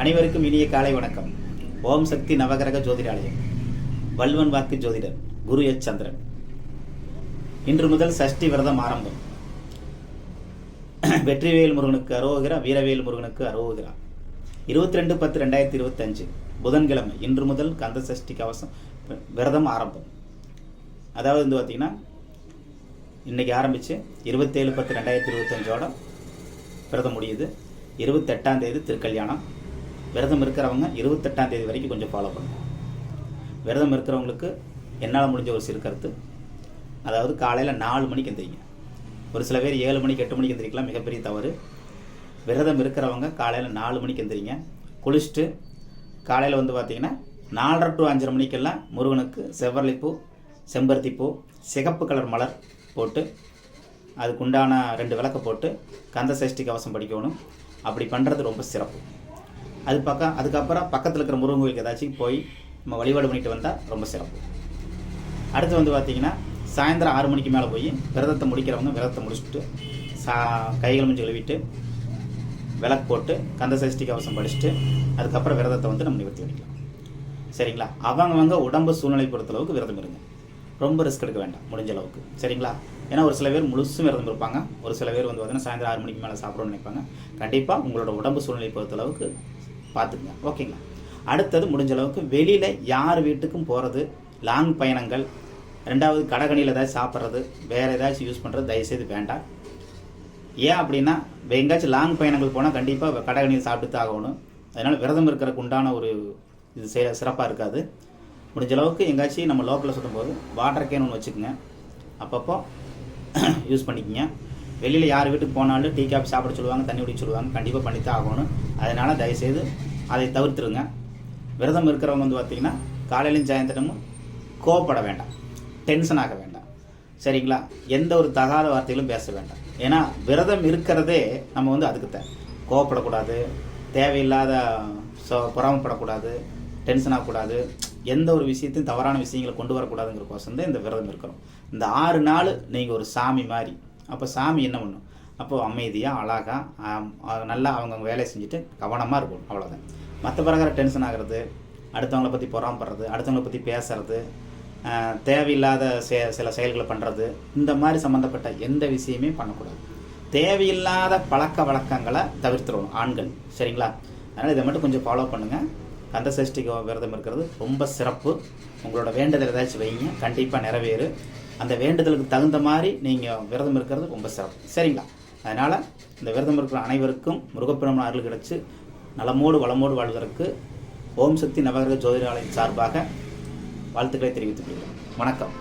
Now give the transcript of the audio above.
அனைவருக்கும் இனிய காலை வணக்கம். ஓம் சக்தி நவகிரக ஜோதிடாலயம், வல்வன் வாக்கு ஜோதிடர் குரு எச் சந்திரன். இன்று முதல் சஷ்டி விரதம் ஆரம்பம். வெற்றிவேல் முருகனுக்கு அரோகிரா, வீரவேல் முருகனுக்கு அரோகிரா. 22/10/2025 புதன்கிழமை இன்று முதல் கந்த சஷ்டி கவசம் விரதம் ஆரம்பம். அதாவது வந்து பார்த்தீங்கன்னா இன்னைக்கு ஆரம்பிச்சு 27/10/2025 விரதம் முடியுது. 28ஆம் தேதி திருக்கல்யாணம். விரதம் இருக்கிறவங்க 28ஆம் தேதி வரைக்கும் கொஞ்சம் ஃபாலோ பண்ணுங்க. விரதம் இருக்கிறவங்களுக்கு என்னால் முடிஞ்ச ஒரு சிறு கருத்து, அதாவது காலையில் 4 மணிக்கு எந்திரிங்க. ஒரு சில பேர் 7 மணிக்கு 8 மணிக்கு எந்திரிக்கலாம், மிகப்பெரிய தவறு. விரதம் இருக்கிறவங்க காலையில் 4 மணிக்கு எந்திரிங்க. குளிச்சுட்டு காலையில் வந்து பார்த்தீங்கன்னா 4:30 to 5:30 மணிக்கெல்லாம் முருகனுக்கு செவ்வரளிப்பூ, செம்பருத்திப்பூ, சிகப்பு கலர் மலர் போட்டு அதுக்குண்டான 2 விளக்கு போட்டு கந்த சஷ்டி கவசம் படிக்கணும். அப்படி பண்ணுறது ரொம்ப சிறப்பு. அதுக்கப்புறம் பக்கத்தில் இருக்கிற முருகன் கோயிலுக்கு ஏதாச்சும் போய் நம்ம வழிபாடு பண்ணிட்டு வந்தால் ரொம்ப சிறப்பு. அடுத்து வந்து பார்த்திங்கன்னா சாயந்தரம் 6 மணிக்கு மேலே போய் விரதத்தை முடிக்கிறவங்க விரதத்தை முடிச்சுட்டு கைகள் முடிஞ்சு கழுவிட்டு விளக்கு போட்டு கந்த சஷ்டி கவசம் படிச்சுட்டு அதுக்கப்புறம் விரதத்தை வந்து நம்ம நிவர்த்தி பண்ணிக்கலாம். சரிங்களா? அவங்கவங்க உடம்பு சூழ்நிலை பொறுத்தளவுக்கு விரதம் இருங்க. ரொம்ப ரிஸ்க் எடுக்க வேண்டாம் முடிஞ்ச அளவுக்கு. சரிங்களா? ஏன்னா ஒரு சில பேர் முழுசும் விரதம் இருப்பாங்க. ஒரு சில பேர் வந்து பார்த்தீங்கன்னா சாயந்தரம் 6 மணிக்கு மேலே சாப்பிடணும்னு நினைப்பாங்க. கண்டிப்பாக உங்களோட உடம்பு சூழ்நிலை பொறுத்தளவுக்கு பார்த்துக்குங்க. ஓகேங்களா? அடுத்தது முடிஞ்ச அளவுக்கு வெளியில் யார் வீட்டுக்கும் போகிறது, லாங் பயணங்கள், 2வது கடகணியில் ஏதாச்சும் சாப்பிட்றது, வேறு ஏதாச்சும் யூஸ் பண்ணுறது தயவுசெய்து வேண்டாம். ஏன் அப்படின்னா எங்கேயாச்சும் லாங் பயணங்கள் போனால் கண்டிப்பாக கடகணியில் சாப்பிட்டு தான் ஆகணும். அதனால் விரதம் இருக்கிறதுக்கு உண்டான ஒரு இது சிறப்பாக இருக்காது. முடிஞ்ச அளவுக்கு எங்கேயாச்சும் நம்ம லோக்கலில் சுற்றும் போது வாட்டர் கேன் ஒன்று வச்சுக்கோங்க, அப்பப்போ யூஸ் பண்ணிக்கோங்க. வெளியில் யார் வீட்டுக்கு போனாலும் டீ காஃபி சாப்பிட சொல்லுவாங்க, தண்ணி குடிக்க சொல்லுவாங்க, கண்டிப்பாக பண்ணித்தான் ஆகணும். அதனால் தயவுசெய்து அதை தவிர்த்துருங்க. விரதம் இருக்கிறவங்க வந்து பார்த்திங்கன்னா காலையிலும் சாயந்தரமும் கோவப்பட வேண்டாம், டென்ஷன் ஆக வேண்டாம். சரிங்களா? எந்த ஒரு தகாத வார்த்தைகளும் பேச வேண்டாம். ஏன்னா விரதம் இருக்கிறதே நம்ம வந்து அதுக்கு கோவப்படக்கூடாது, தேவையில்லாத பொறாமப்படக்கூடாது, டென்ஷன் ஆகக்கூடாது, எந்த ஒரு விஷயத்தையும் தவறான விஷயங்களை கொண்டு வரக்கூடாதுங்கிறக்கோசம் தான் இந்த விரதம் இருக்கிறோம். இந்த 6 நாள் நீங்கள் ஒரு சாமி மாதிரி. அப்போ சாமி என்ன பண்ணும்? அப்போது அமைதியாக அழகாக நல்லா அவங்கவுங்க வேலையை செஞ்சுட்டு கவனமாக இருக்கும். அவ்வளோதான். மற்ற பிரகாரம் டென்ஷன் ஆகிறது, அடுத்தவங்களை பற்றி பொறாமப்படுறது, அடுத்தவங்களை பற்றி பேசுறது, தேவையில்லாத சில செயல்களை பண்ணுறது, இந்த மாதிரி சம்மந்தப்பட்ட எந்த விஷயமே பண்ணக்கூடாது. தேவையில்லாத பழக்க வழக்கங்களை தவிர்த்துடணும் ஆண்கள். சரிங்களா? அதனால் இதை மட்டும் கொஞ்சம் ஃபாலோ பண்ணுங்கள். கந்த சஷ்டி விரதம் இருக்கிறது ரொம்ப சிறப்பு. உங்களோட வேண்டுதல் ஏதாச்சும் வைங்க, கண்டிப்பாக நிறைவேறு. அந்த வேண்டுதலுக்கு தகுந்த மாதிரி நீங்கள் விரதம் இருக்கிறது ரொம்ப சிறப்பு. சரிங்களா? அதனால் இந்த விரதம் இருக்கிற அனைவருக்கும் முருகப்பெருமான் அருள் கிடைச்சு நலமோடு வளமோடு வாழ்வதற்கு ஓம் சக்தி நவகிரக ஜோதிடாலயம் சார்பாக வாழ்த்துக்களை தெரிவித்துக் கொள்கிறேன். வணக்கம்.